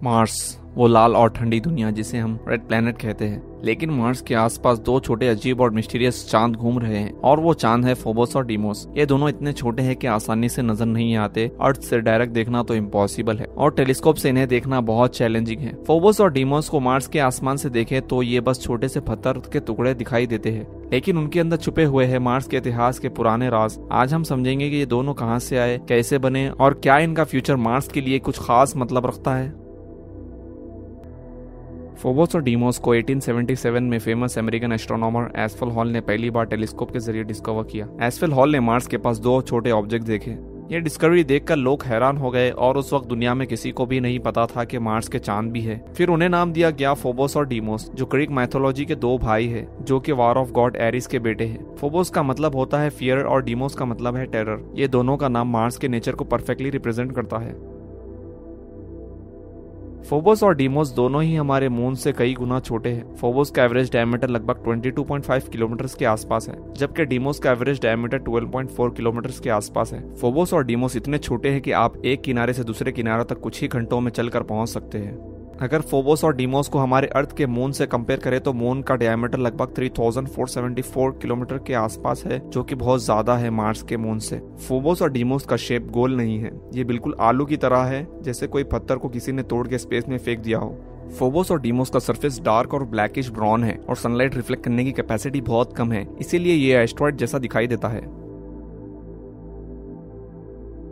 Mars, वो लाल और ठंडी दुनिया जिसे हम रेड प्लैनेट कहते हैं। लेकिन मार्स के आसपास दो छोटे अजीब और मिस्टीरियस चांद घूम रहे हैं और वो चांद है फोबोस और डीमोस। ये दोनों इतने छोटे हैं कि आसानी से नजर नहीं आते। अर्थ से डायरेक्ट देखना तो इम्पॉसिबल है और टेलीस्कोप से इन्हें देखना बहुत चैलेंजिंग है। फोबोस और डीमोस को मार्स के आसमान से देखें तो ये बस छोटे से पत्थर के टुकड़े दिखाई देते हैं, लेकिन उनके अंदर छुपे हुए हैं मार्स के इतिहास के पुराने राज। आज हम समझेंगे कि ये दोनों कहां से आए, कैसे बने और क्या इनका फ्यूचर मार्स के लिए कुछ खास मतलब रखता है। फोबोस और डीमोस को 1877 में फेमस अमेरिकन एस्ट्रोनॉमर एस्फेल हॉल ने पहली बार टेलीस्कोप के जरिए डिस्कवर किया। एस्फेल हॉल ने मार्स के पास दो छोटे ऑब्जेक्ट देखे। ये डिस्कवरी देखकर लोग हैरान हो गए और उस वक्त दुनिया में किसी को भी नहीं पता था कि मार्स के चांद भी है। फिर उन्हें नाम दिया गया फोबोस और डीमोस, जो ग्रीक माइथोलॉजी के दो भाई है जो कि वार ऑफ गॉड एरिस के बेटे हैं। फोबोस का मतलब होता है फियर और डीमोस का मतलब है टेरर। ये दोनों का नाम मार्स के नेचर को परफेक्टली रिप्रेजेंट करता है। फोबोस और डीमोस दोनों ही हमारे मून से कई गुना छोटे हैं। फोबोस का एवरेज डायमीटर लगभग 22.5 किलोमीटर के आसपास है, जबकि डीमोस का एवरेज डायमीटर 12.4 किलोमीटर के आसपास है। फोबोस और डीमोस इतने छोटे हैं कि आप एक किनारे से दूसरे किनारे तक कुछ ही घंटों में चलकर पहुंच सकते हैं। अगर फोबोस और डीमोस को हमारे अर्थ के मून से कंपेयर करें तो मून का डायमीटर लगभग 3474 किलोमीटर के आसपास है, जो कि बहुत ज्यादा है मार्स के मून से। फोबोस और डीमोस का शेप गोल नहीं है, ये बिल्कुल आलू की तरह है, जैसे कोई पत्थर को किसी ने तोड़ के स्पेस में फेंक दिया हो। फोबोस और डीमोस का सरफेस डार्क और ब्लैकिश ब्राउन है और सनलाइट रिफ्लेक्ट करने की कैपेसिटी बहुत कम है, इसीलिए ये एस्टेरॉयड जैसा दिखाई देता है।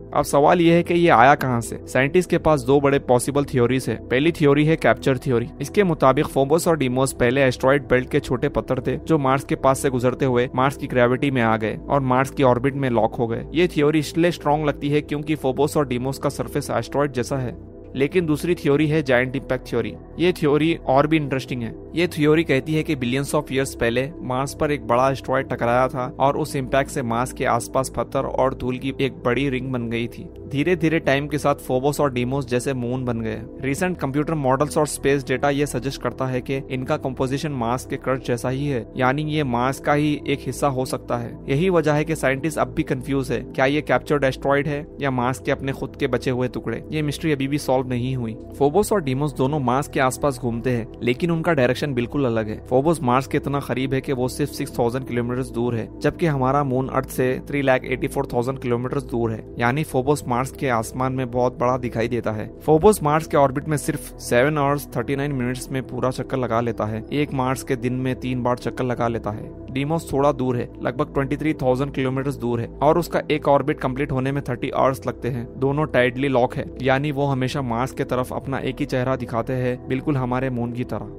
अब सवाल यह है कि ये आया कहां से। साइंटिस्ट के पास दो बड़े पॉसिबल थ्योरीज है। पहली थ्योरी है कैप्चर थ्योरी। इसके मुताबिक फोबोस और डीमोस पहले एस्टेरॉयड बेल्ट के छोटे पत्थर थे जो मार्स के पास से गुजरते हुए मार्स की ग्रेविटी में आ गए और मार्स की ऑर्बिट में लॉक हो गए। ये थ्योरी इसलिए स्ट्रॉन्ग लगती है क्योंकि फोबोस और डीमोस का सरफेस एस्टेरॉयड जैसा है। लेकिन दूसरी थ्योरी है जायंट इंपैक्ट थ्योरी। ये थ्योरी और भी इंटरेस्टिंग है। ये थ्योरी कहती है कि बिलियंस ऑफ ईयर्स पहले मार्स पर एक बड़ा एस्टेरॉयड टकराया था और उस इंपैक्ट से मार्स के आसपास पत्थर और धूल की एक बड़ी रिंग बन गई थी। धीरे धीरे टाइम के साथ फोबोस और डीमोस जैसे मून बन गए। रिसेंट कंप्यूटर मॉडल्स और स्पेस डेटा ये सजेस्ट करता है कि इनका कंपोजिशन मार्स के क्रस्ट जैसा ही है, यानी ये मार्स का ही एक हिस्सा हो सकता है। यही वजह है कि साइंटिस्ट अब भी कंफ्यूज है, क्या ये कैप्चर्ड एस्टेरॉयड है या मार्स के अपने खुद के बचे हुए टुकड़े। ये मिस्ट्री अभी भी सॉल्व नहीं हुई। फोबोस और डीमोस दोनों मार्स के आसपास घूमते हैं, लेकिन उनका डायरेक्शन बिल्कुल अलग है। फोबोस मार्स के इतना करीब है कि वो सिर्फ 6000 किलोमीटर दूर है, जबकि हमारा मून अर्थ से 3,84,000 किलोमीटर दूर है, यानी फोबोस मार्स के आसमान में बहुत बड़ा दिखाई देता है। फोबोस मार्स के ऑर्बिट में सिर्फ 7 आवर्स 39 मिनट्स में पूरा चक्कर लगा लेता है। एक मार्स के दिन में 3 बार चक्कर लगा लेता है। डीमोस थोड़ा दूर है, लगभग 23,000 किलोमीटर दूर है और उसका एक ऑर्बिट कंप्लीट होने में 30 आवर्स लगते हैं। दोनों टाइडली लॉक है, यानी वो हमेशा मार्स के तरफ अपना एक ही चेहरा दिखाते हैं, बिल्कुल हमारे मून की तरह।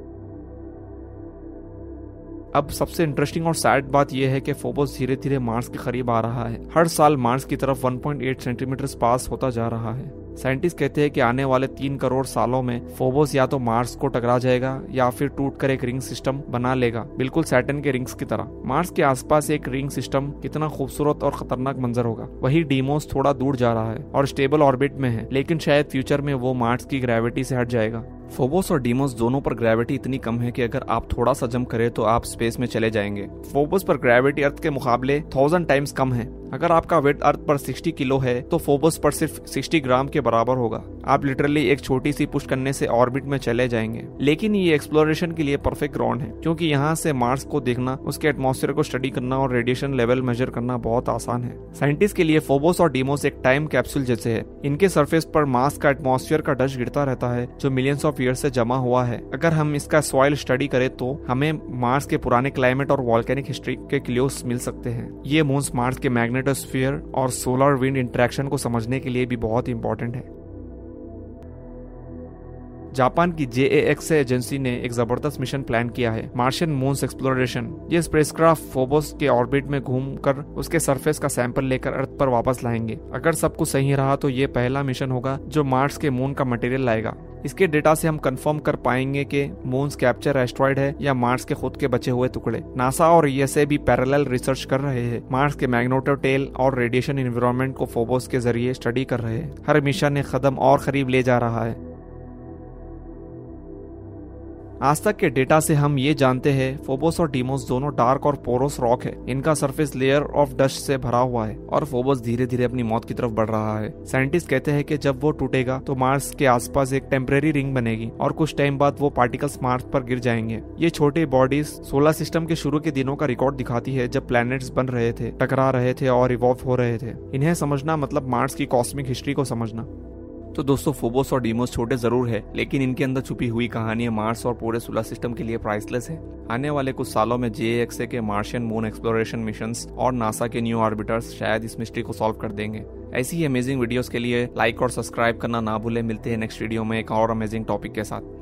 अब सबसे इंटरेस्टिंग और सैड बात यह है कि फोबोस धीरे धीरे मार्स के करीब आ रहा है। हर साल मार्स की तरफ 1.8 सेंटीमीटर पास होता जा रहा है। साइंटिस्ट कहते हैं कि आने वाले 3 करोड़ सालों में फोबोस या तो मार्स को टकरा जाएगा या फिर टूटकर एक रिंग सिस्टम बना लेगा, बिल्कुल सैटर्न के रिंग्स की तरह। मार्स के आसपास एक रिंग सिस्टम कितना खूबसूरत और खतरनाक मंजर होगा। वही डीमोस थोड़ा दूर जा रहा है और स्टेबल ऑर्बिट में है, लेकिन शायद फ्यूचर में वो मार्स की ग्रेविटी से हट जाएगा। फोबोस और डीमोस दोनों पर ग्रेविटी इतनी कम है कि अगर आप थोड़ा सा जंप करें तो आप स्पेस में चले जाएंगे। फोबोस पर ग्रेविटी अर्थ के मुकाबले 1000 टाइम्स कम है। अगर आपका वेट अर्थ पर 60 किलो है तो फोबोस पर सिर्फ 60 ग्राम के बराबर होगा। आप लिटरली एक छोटी सी पुश करने से ऑर्बिट में चले जाएंगे। लेकिन ये एक्सप्लोरेशन के लिए परफेक्ट ग्राउंड है, क्योंकि यहाँ से मार्स को देखना, उसके एटमॉस्फेयर को स्टडी करना और रेडिएशन लेवल मेजर करना बहुत आसान है। साइंटिस्ट के लिए फोबोस और डीमोस एक टाइम कैप्सूल जैसे है। इनके सरफेस पर मार्स का एटमॉस्फेयर का डस्ट गिरता रहता है, जो मिलियंस ऑफ ईयर से जमा हुआ है। अगर हम इसका सॉइल स्टडी करें तो हमें मार्स के पुराने क्लाइमेट और वॉल्केनिक हिस्ट्री के क्लूज मिल सकते हैं। ये मून्स मार्स के मैग्नेटोस्फीयर और सोलर विंड इंटरेक्शन को समझने के लिए भी बहुत इंपॉर्टेंट है। जापान की JAXA एजेंसी ने एक जबरदस्त मिशन प्लान किया है, मार्शियन मून्स एक्सप्लोरेशन। ये स्पेसक्राफ्ट फोबोस के ऑर्बिट में घूमकर उसके सरफेस का सैंपल लेकर अर्थ पर वापस लाएंगे। अगर सब कुछ सही रहा तो ये पहला मिशन होगा जो मार्स के मून का मटेरियल लाएगा। इसके डेटा से हम कंफर्म कर पाएंगे कि मून्स कैप्चर एस्टेरॉयड है या मार्स के खुद के बचे हुए टुकड़े। नासा और USA भी पैरेलल रिसर्च कर रहे हैं, मार्स के मैग्नेटोटेल और रेडिएशन एनवायरनमेंट को फोबोस के जरिए स्टडी कर रहे हैं। हर मिशन एक कदम और करीब ले जा रहा है। आज तक के डेटा से हम ये जानते हैं फोबोस और डीमोस दोनों डार्क और पोरोस रॉक है। इनका सरफेस लेयर ऑफ डस्ट से भरा हुआ है और फोबोस धीरे धीरे अपनी मौत की तरफ बढ़ रहा है। साइंटिस्ट कहते हैं कि जब वो टूटेगा तो मार्स के आसपास एक टेम्परेरी रिंग बनेगी और कुछ टाइम बाद वो पार्टिकल्स मार्स पर गिर जाएंगे। ये छोटे बॉडीज सोलर सिस्टम के शुरू के दिनों का रिकॉर्ड दिखाती है, जब प्लैनेट्स बन रहे थे, टकरा रहे थे और इवॉल्व हो रहे थे। इन्हें समझना मतलब मार्स की कॉस्मिक हिस्ट्री को समझना। तो दोस्तों, फोबोस और डीमोस छोटे जरूर है, लेकिन इनके अंदर छुपी हुई कहानियां मार्स और पूरे सोलर सिस्टम के लिए प्राइसलेस है। आने वाले कुछ सालों में JAXA के मार्शियन मून एक्सप्लोरेशन मिशंस और नासा के न्यू ऑर्बिटर्स शायद इस मिस्ट्री को सॉल्व कर देंगे। ऐसी ही अमेजिंग वीडियोस के लिए लाइक और सब्सक्राइब करना ना भूलें। मिलते हैं नेक्स्ट वीडियो में एक और अमेजिंग टॉपिक के साथ।